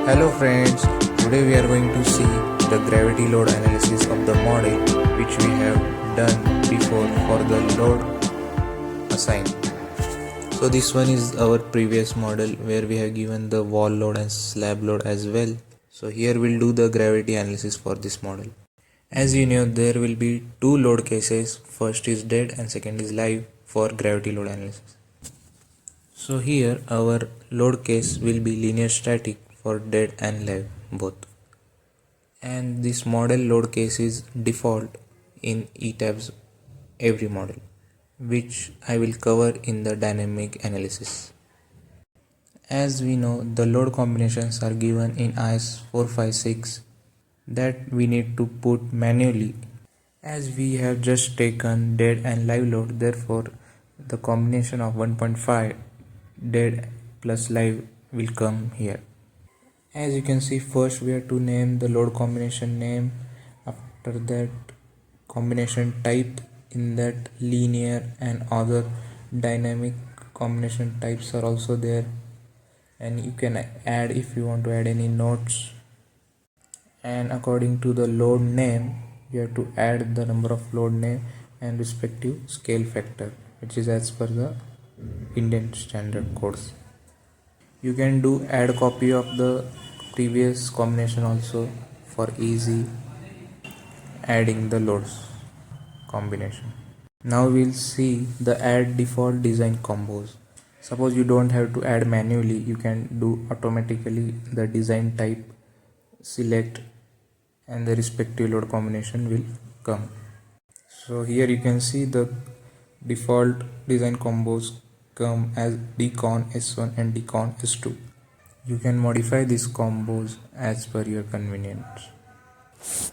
Hello friends, today we are going to see the gravity load analysis of the model which we have done before for the load assigned. So this one is our previous model where we have given the wall load and slab load as well. So here we'll do the gravity analysis for this model. As you know, there will be two load cases, first is dead and second is live for gravity load analysis. So here our load case will be linear static for dead and live both. And this model load case is default in ETABS every model, which I will cover in the dynamic analysis. As we know, the load combinations are given in IS 456 that we need to put manually. As we have just taken dead and live load, therefore the combination of 1.5 dead plus live will come here. As you can see, first we have to name the load combination name, after that combination type, in that linear and other dynamic combination types are also there, and you can add if you want to add any notes. And according to the load name, you have to add the number of load name and respective scale factor, which is as per the Indian standard codes. You can do add copy of the previous combination also for easy adding the loads combination. Now we'll see the add default design combos. Suppose you don't have to add manually, you can do automatically the design type, select, and the respective load combination will come. So here you can see the default design combos come as decon S1 and decon S2. You can modify these combos as per your convenience.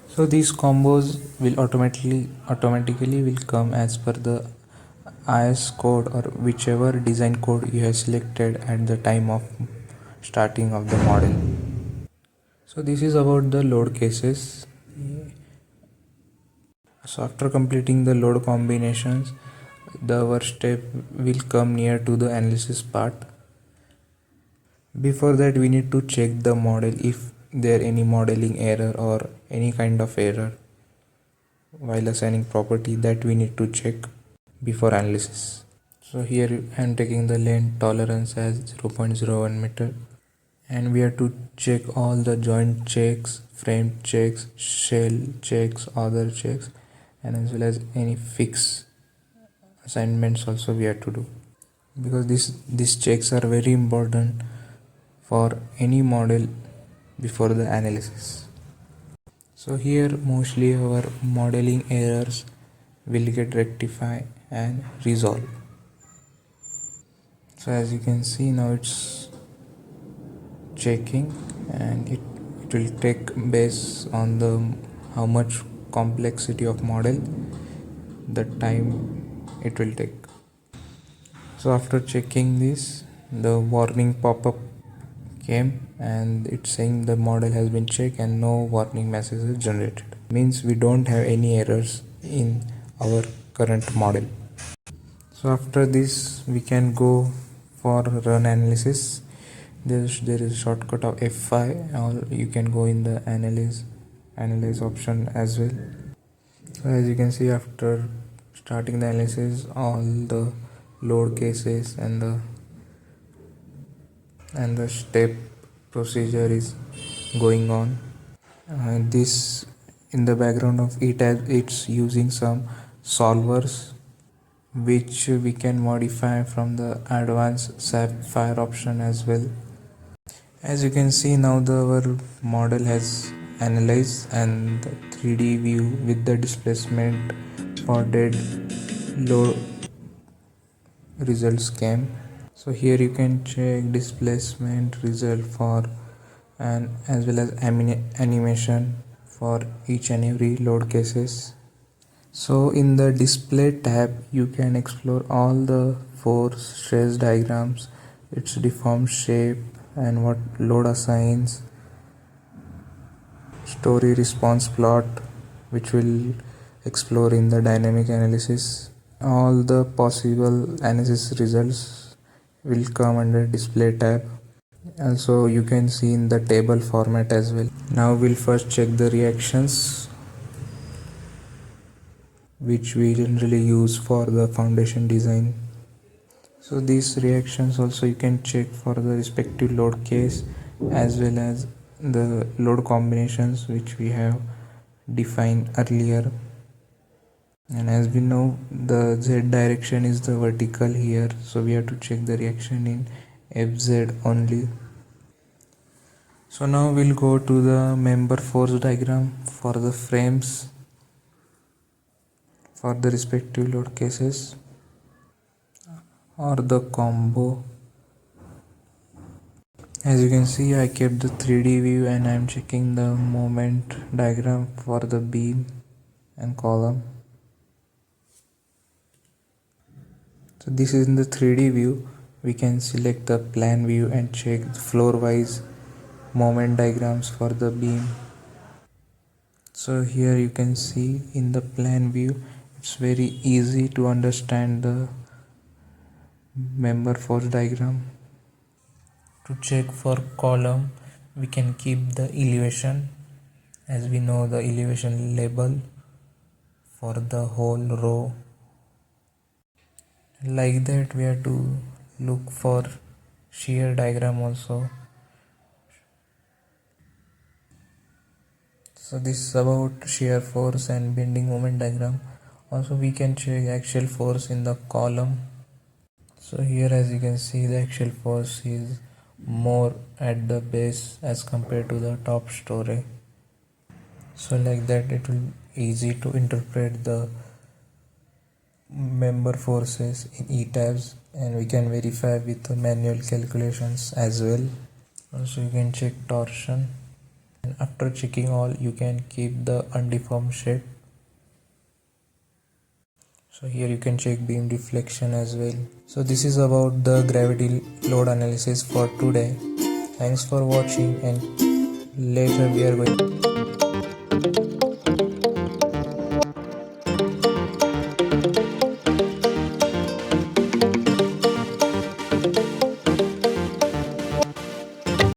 So these combos will automatically will come as per the IS code or whichever design code you have selected at the time of starting of the model. So this is about the load cases. So after completing the load combinations, our step will come near to the analysis part. Before that, we need to check the model if there any modeling error or any kind of error while assigning property, that we need to check before analysis. So here I am taking the length tolerance as 0.01 meter, and we have to check all the joint checks, frame checks, shell checks, other checks, and as well as any fix assignments also we have to do, because these checks are very important for any model before the analysis. So here mostly our modeling errors will get rectified and resolved. So as you can see, now it's checking, and it will take based on the how much complexity of model, the time it will take. So after checking this, the warning pop-up came and it's saying the model has been checked and no warning message is generated. Means we don't have any errors in our current model. So after this we can go for run analysis. There is a shortcut of F5, or you can go in the analyze option as well. So as you can see, after starting the analysis, all the load cases and the step procedure is going on. This in the background of ETABS, it's using some solvers which we can modify from the advanced Sapphire option as well. As you can see, now our model has analyzed, and the 3D view with the displacement for dead load results came. So here you can check displacement result for, and as well as animation for each and every load cases. So in the display tab you can explore all the force stress diagrams, its deformed shape, and what load assigns, story response plot, which will explore in the dynamic analysis. All the possible analysis results will come under display tab. Also you can see in the table format as well. Now we'll first check the reactions which we generally use for the foundation design. So these reactions also you can check for the respective load case as well as the load combinations which we have defined earlier. And as we know, the z direction is the vertical here, so we have to check the reaction in fz only. So now we'll go to the member force diagram for the frames for the respective load cases or the combo. As you can see, I kept the 3D view and I'm checking the moment diagram for the beam and column. So this is in the 3D view. We can select the plan view and check floor wise moment diagrams for the beam. So here you can see in the plan view, it's very easy to understand the member force diagram. To check for column, we can keep the elevation, as we know the elevation label for the whole row. Like that we have to look for shear diagram also. So this is about shear force and bending moment diagram. Also we can check axial force in the column. So here as you can see, the axial force is more at the base as compared to the top story. So like that it will be easy to interpret the member forces in ETABS, and we can verify with the manual calculations as well. Also you can check torsion, and after checking all you can keep the undeformed shape. So here you can check beam deflection as well. So this is about the gravity load analysis for today. Thanks for watching, and later we are going